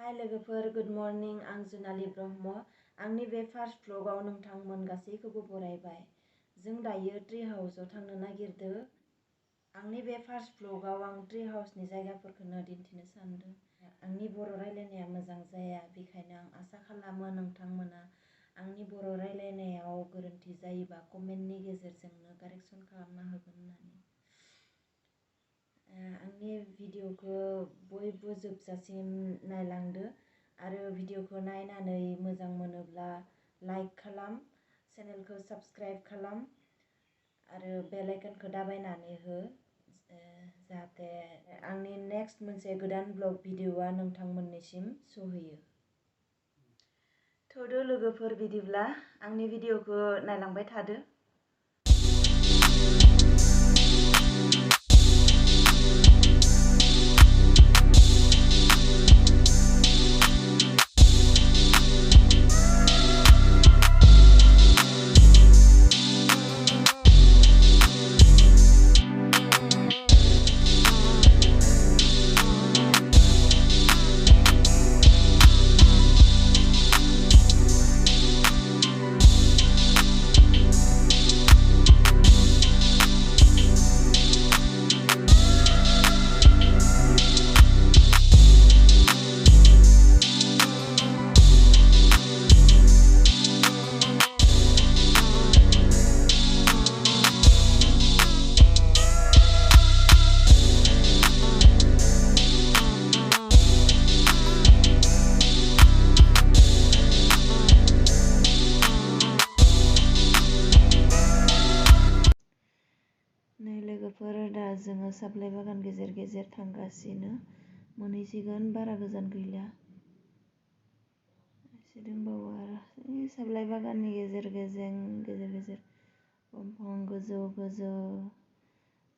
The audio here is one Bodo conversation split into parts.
हाय लोगोफोर, गुड मर्निं। आं जुनाली ब्रह्म। आंनि बे फार्स्ट व्लगाव नोंथांमोन गासैखौबो बरायबाय। जों दायो ट्री हाउसआव थांनो नागिरदों। आंनि बे फार्स्ट व्लगाव आं ट्री हाउसनि जायगाफोरखौनो दिन्थिनो सानदों। आंनि बर' रायलायनाया मोजां जाया, बेखायनो आं आसा खालामो नोंथांमोना आंनि बर' रायलायनायाव गोरोन्थि जायोबा कमेन्टनि गेजेरजोंनो कारेक्सन खालामना होगोन होननानै। आंनि भिडिअखौ बयबो जोबजासिम नायलांदो आरो भिडिअखौ नायनानै मोजां मोनोब्ला लाइक खालाम, चेनेलखौ साबस्क्राइब खालाम आरो बेल आइकनखौ दाबायनानै हो, जाहाथे आंनि नेक्स्ट मोनसे गोदान ब्लग भिडिअआ नोंथांमोननिसिम सहैयो। थौदो लोगोफोर, बिदिब्ला आंनि भिडिअखौ नायलांबाय थादो। नै लोगोफोर, दा जोङो साप्लाइ बागान गेजेर गेजेर थांगासिनो। मोनहैसिगोन, बारा गोजान गैला। एसे दंबावो आरो साप्लाइ बागाननि गेजेर गेजेर दंफां गोजौ गोजौ।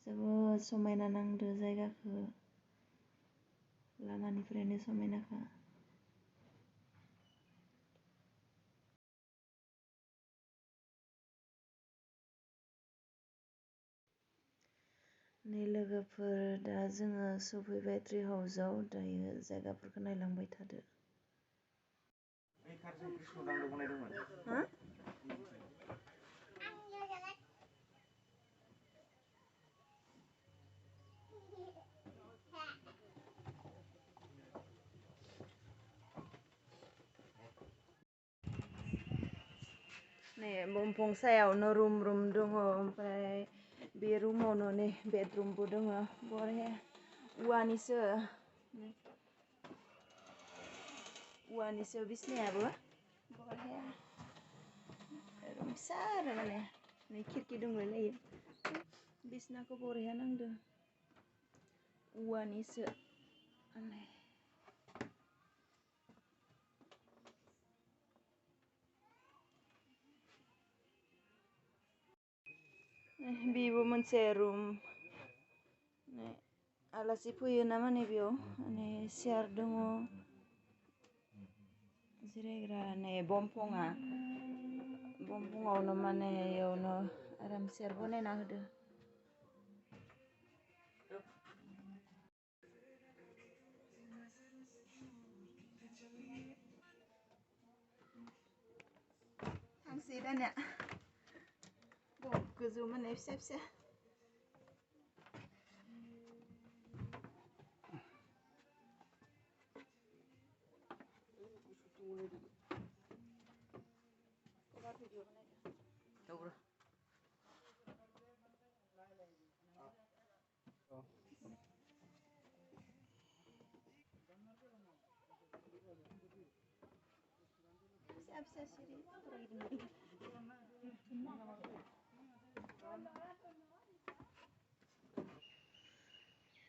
जोबोद समायना नांदो जायगाखौ, लामानिफ्रायनो समायनाखा। नै लोगोफोर, दा जोङो सफैबाय ट्री हाउसआव। दायो जायगाफोरखौ नायलांबाय थादो। हा? नै दंफां सायावनो रुम दङ, ओमफ्राय बे रुमावनो नै बेडरुमबो दङ। बरिया औवानिसो बिसनायाबो बरिया। रुम फिसा आरो माने नै खिरखि दंलायलायो। बिसनाखौ बरिया नांदो, औवानिसो। बेबो मोनसे रुम। आलासि फैयो ना माने बेयाव माने चेयार दङ, जिरायग्रा। नै बमफङावनो माने इयावनो आराम चेयार बनायना होदो। थांसै दानिया, गोजौ माने फिसा फिसा।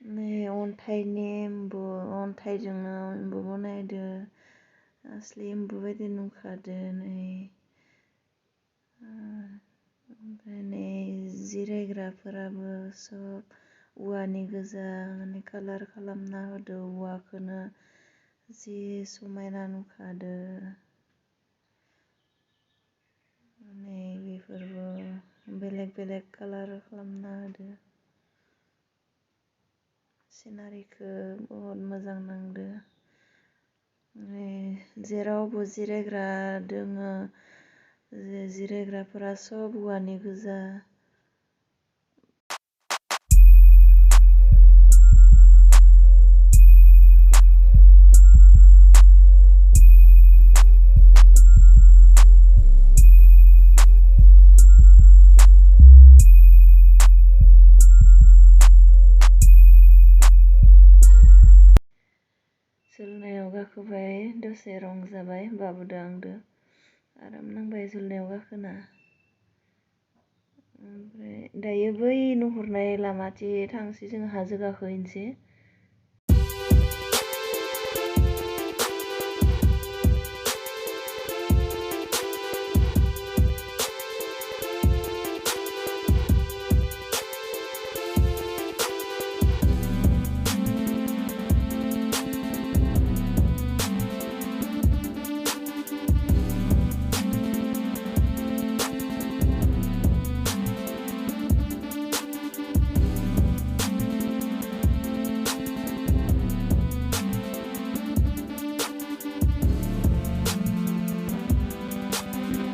नै अन्थाइजोंनो बनायदो। असलि एम्बु बायदि नुखादो। नै ओमफ्राय नै जिरायग्राफोराबो सब औवानि गोजा, माने कालार खालामना होदो औवाखौनो। जि समायना नुखादो। नै बेफोरबो बेलेग बेलेग कालार खालामना होदो। सिनारिखौ बहुद मोजां नांदो। जेरावबो जिरायग्रा दोङो जिरायग्राफोरा सब औवानि गोजा। जुलनायाव गाखोबाय दसे रंजाबाय बाबुदो आंदो आराम नांबाय जुलनायाव गाखोना। ओमफ्राय दायो बै नुहुरनाय लामाथि थांसै जों हाजो गाखोहैनोसै।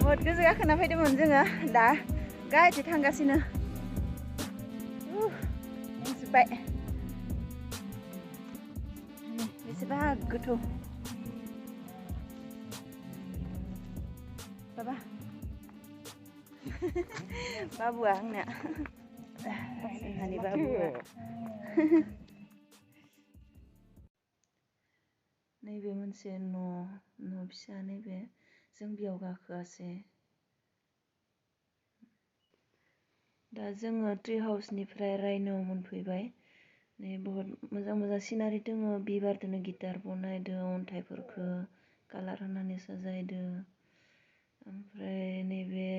बहुद गोजौ गाखोना फैदोंमोन जोङो दा गाहायथिं थांगासिनो। मोनजोब्बाय बेसेबा गोथौ बाबा बाबुआ आंना जोंहानि बाबुआ नैबे मोनसे न' फिसा नैबे जों बेयाव गाखोआसै। दा जोङो ट्रि हाउसनिफ्राय रायन' मोनफैबाय। नै बहुत मोजां मोजां सिनारि दोङो बिबारदोनो गिटार बनायदो अन्थाइफोरखौ कालार होनानै साजायदो। ओमफ्राय नैबे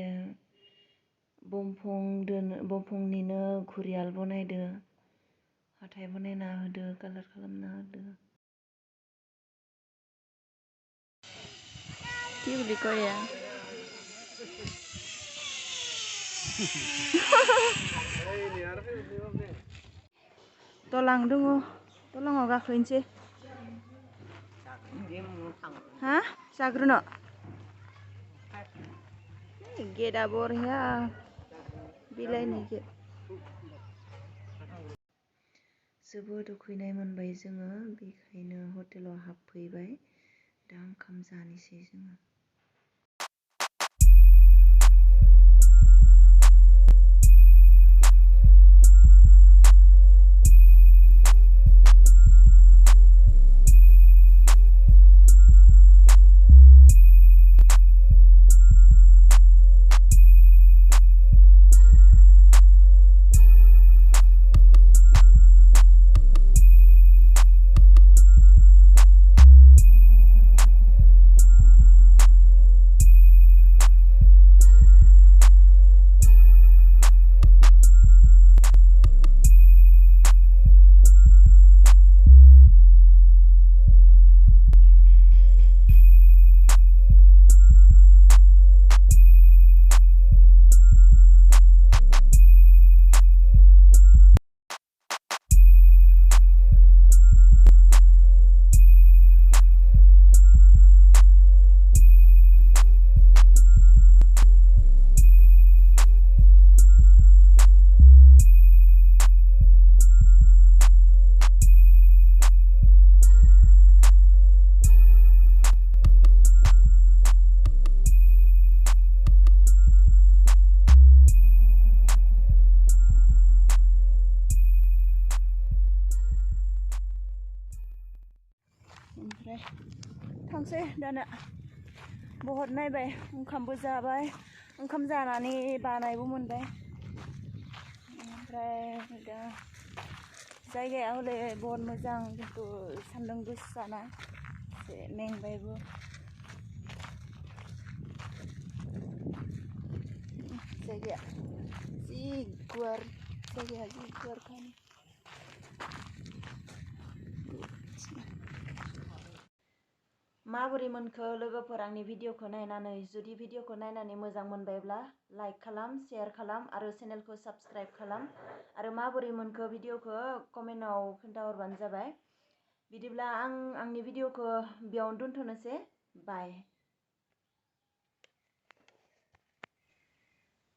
बंफंनिनो घुरियाल बनायदो हाथाय बनायना होदो कालार खालामना होदो। কি বুলি কয় दलां दङ दलाङाव गाखोनोसै। हा जाग्रोनो गेटआ बरिया बिलाइनि गेट। जोबोद उखैनाय मोनबाय जोङो बेखायनो हटेलाव हाबफैबाय दा ओंखाम जानोसै जोङो। ओमफ्राय थांसै दाना बहुत नायबाय ओंखामबो जाबाय ओंखाम जानानै बानायबो मोनबाय। ओमफ्राय दा जायगाया हले बहुत मोजां खिन्थु सान्दुं गोसाना एसे मेंबायबो। जायगाया जि गुवार जायगाया जि गुवारखाय माबोरै मोनखो लोगोफोर आंनि भिडिअखौ नायनानै? जुदि भिडिअखौ नायनानै मोजां मोनबायब्ला लाइक खालाम, शेयार खालाम आरो चेनेलखौ साबस्क्राइब खालाम आरो माबोरै मोनखो भिडिअखौ कमेन्टआव खोन्थाहरबानो जाबाय। बिदिब्ला आं आंनि भिडिअखौ बेयावनो दोनथ'नोसै बाय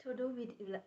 थुदो बिदिब्ला